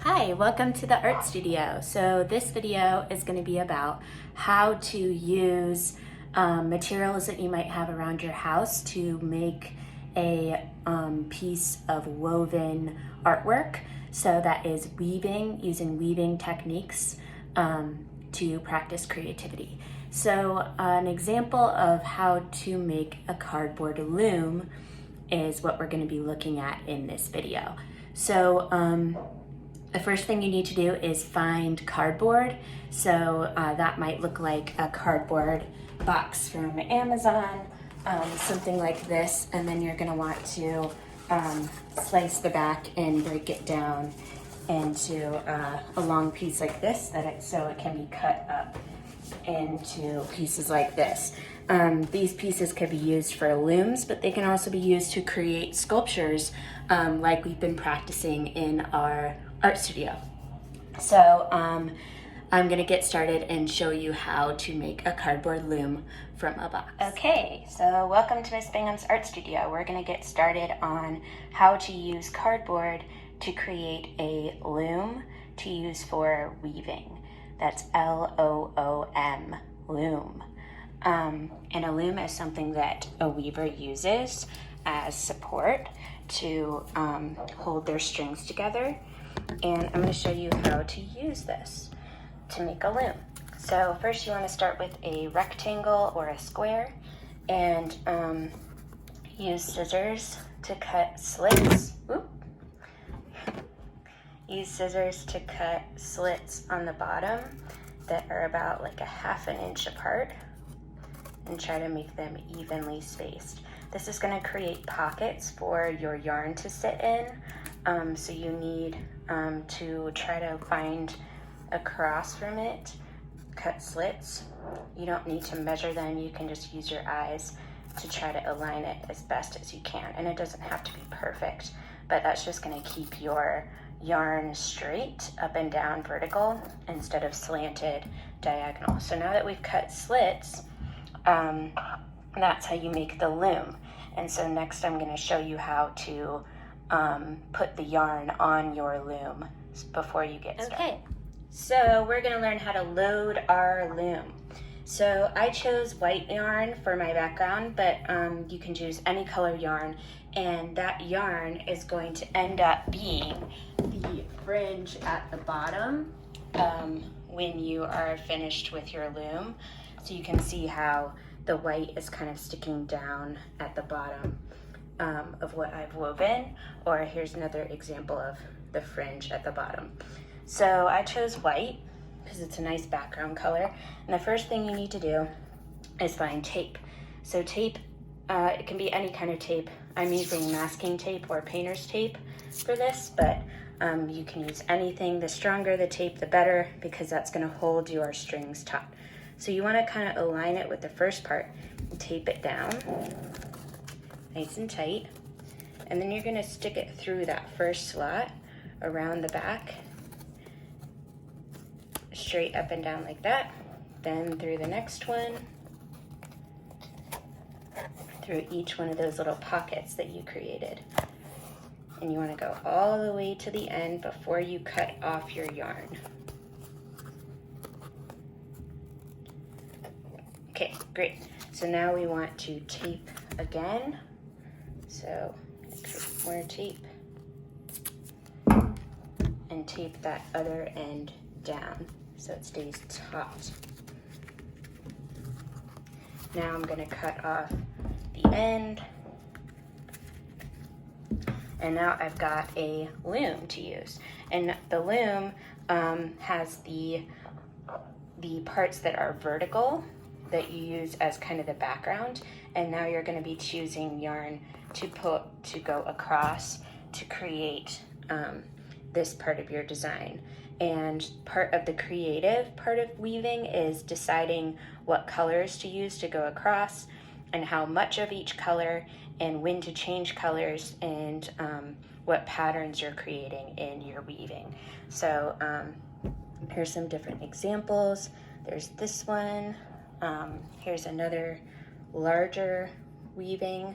Hi, welcome to the art studio. So this video is going to be about how to use materials that you might have around your house to make a piece of woven artwork. So that is weaving, using weaving techniques to practice creativity. So an example of how to make a cardboard loom is what we're going to be looking at in this video. So the first thing you need to do is find cardboard. So that might look like a cardboard box from Amazon, something like this, and then you're going to want to slice the back and break it down into a long piece like this, so it can be cut up into pieces like this. These pieces could be used for looms, but they can also be used to create sculptures like we've been practicing in our art studio. So I'm gonna get started and show you how to make a cardboard loom from a box. Okay, so welcome to Miss Bingham's art studio. We're gonna get started on how to use cardboard to create a loom to use for weaving. That's L-O-O-M, loom. And a loom is something that a weaver uses as support to hold their strings together. And I'm going to show you how to use this to make a loom. So first you want to start with a rectangle or a square and use scissors to cut slits. Use scissors to cut slits on the bottom that are about like a ½ inch apart and try to make them evenly spaced. This is going to create pockets for your yarn to sit in, so you need to try to find across from it, cut slits. You don't need to measure them, you can just use your eyes to try to align it as best as you can. And it doesn't have to be perfect, but that's just going to keep your yarn straight up and down vertical instead of slanted diagonal. So now that we've cut slits, that's how you make the loom. And so next I'm going to show you how to put the yarn on your loom before you get started. Okay, so we're going to learn how to load our loom. So I chose white yarn for my background, but you can choose any color yarn, and that yarn is going to end up being the fringe at the bottom when you are finished with your loom. So you can see how the white is kind of sticking down at the bottom of what I've woven, or here's another example of the fringe at the bottom. So I chose white because it's a nice background color, and the first thing you need to do is find tape. So tape, it can be any kind of tape. I'm using masking tape or painter's tape for this, but you can use anything. The stronger the tape, the better, because that's going to hold your strings taut. So you want to kind of align it with the first part and tape it down nice and tight, and then you're going to stick it through that first slot around the back, straight up and down like that, then through the next one, through each one of those little pockets that you created. And you want to go all the way to the end before you cut off your yarn. Okay, great. So now we want to tape again. So create more tape and tape that other end down so it stays taut. Now I'm going to cut off the end, and now I've got a loom to use. And the loom has the parts that are vertical that you use as kind of the background, and now you're going to be choosing yarn to go across to create this part of your design. And part of the creative part of weaving is deciding what colors to use to go across and how much of each color and when to change colors and what patterns you're creating in your weaving. So here's some different examples. There's this one. Here's another larger weaving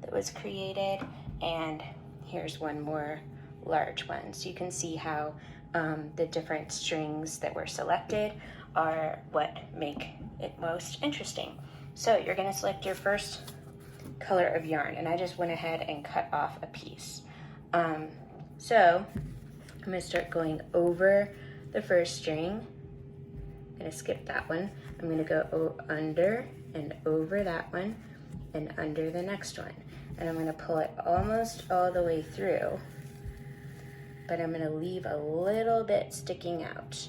that was created, and here's one more large ones. You can see how the different strings that were selected are what make it most interesting. So you're going to select your first color of yarn, and I just went ahead and cut off a piece. So I'm going to start going over the first string. I'm going to skip that one. I'm going to go under and over that one and under the next one. And I'm going to pull it almost all the way through, but I'm going to leave a little bit sticking out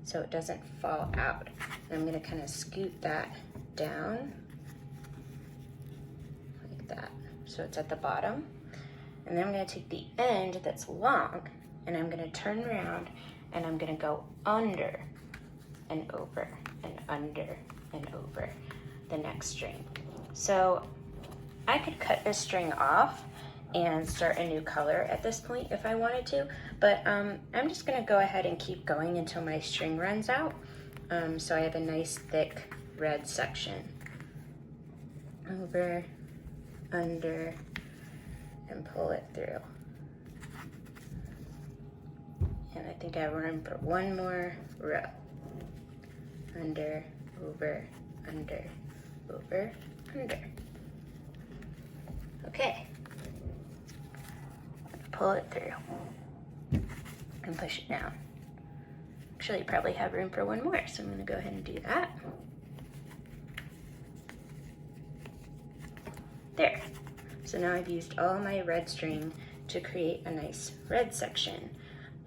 so it doesn't fall out. And I'm going to kind of scoot that down like that so it's at the bottom. And then I'm going to take the end that's long and I'm going to turn around and I'm going to go under and over and under and over the next string. So I could cut this string off and start a new color at this point if I wanted to, but I'm just going to go ahead and keep going until my string runs out. So I have a nice thick red section. Over, under, and pull it through. And I think I have room for one more row. Under, over, under, over, under. Okay. Pull it through and push it down. Actually, you probably have room for one more, so I'm going to go ahead and do that. There. So now I've used all my red string to create a nice red section.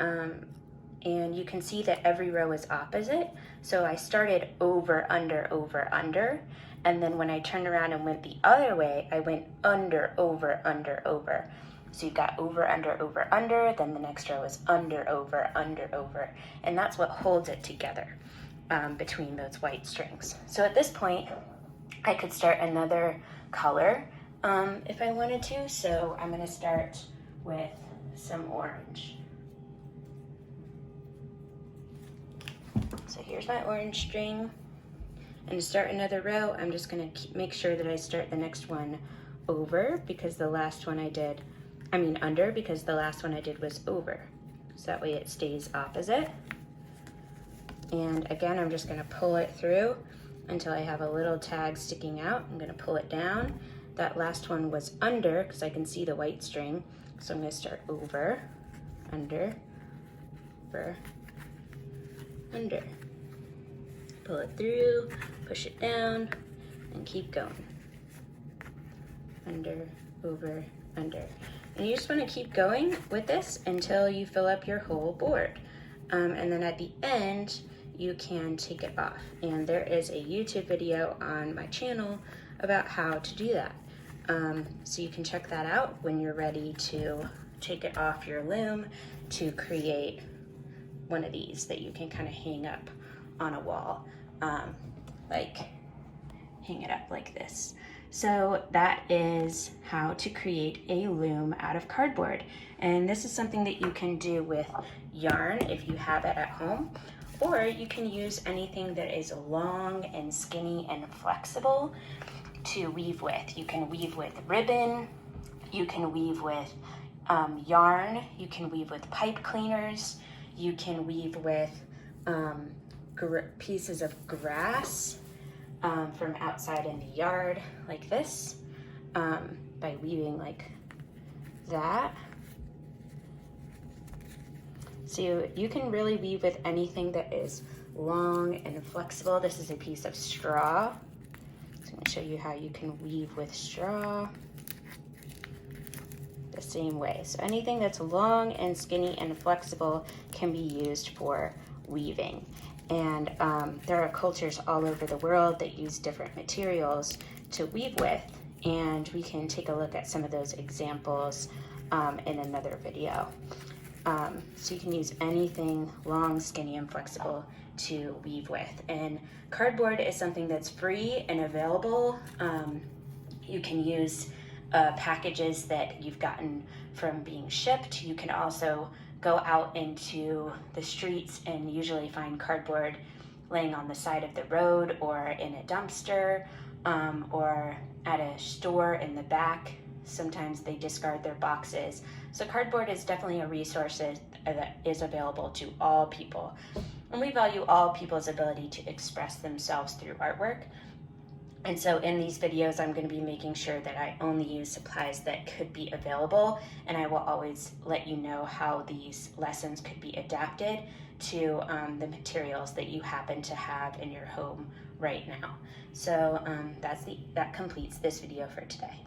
And you can see that every row is opposite. So I started over, under, and then when I turned around and went the other way, I went under, over. So you've got over, under, then the next row is under, over, and that's what holds it together between those white strings. So at this point, I could start another color if I wanted to. So I'm gonna start with some orange. So here's my orange string. And to start another row, I'm just gonna make sure that I start the next one over because the last one I did, under because the last one I did was over. So that way it stays opposite. And again, I'm just gonna pull it through until I have a little tag sticking out. I'm gonna pull it down. That last one was under because I can see the white string. So I'm gonna start over, under, over, under. Pull it through, push it down, and keep going. Under, over, under. And you just want to keep going with this until you fill up your whole board. And then at the end, you can take it off. And there is a YouTube video on my channel about how to do that. So you can check that out when you're ready to take it off your loom to create one of these that you can kind of hang up on a wall, like hang it up like this. So that is how to create a loom out of cardboard. And this is something that you can do with yarn if you have it at home, or you can use anything that is long and skinny and flexible to weave with. You can weave with ribbon, you can weave with yarn, you can weave with pipe cleaners, you can weave with pieces of grass from outside in the yard like this, by weaving like that. So you can really weave with anything that is long and flexible. This is a piece of straw. So I'm going to show you how you can weave with straw the same way. So anything that's long and skinny and flexible can be used for weaving. And there are cultures all over the world that use different materials to weave with, and we can take a look at some of those examples in another video. So you can use anything long, skinny, and flexible to weave with. And cardboard is something that's free and available. You can use packages that you've gotten from being shipped. You can also go out into the streets and usually find cardboard laying on the side of the road or in a dumpster, or at a store in the back sometimes they discard their boxes. So cardboard is definitely a resource that is available to all people. And we value all people's ability to express themselves through artwork. And so in these videos, I'm going to be making sure that I only use supplies that could be available, and I will always let you know how these lessons could be adapted to the materials that you happen to have in your home right now. So that completes this video for today.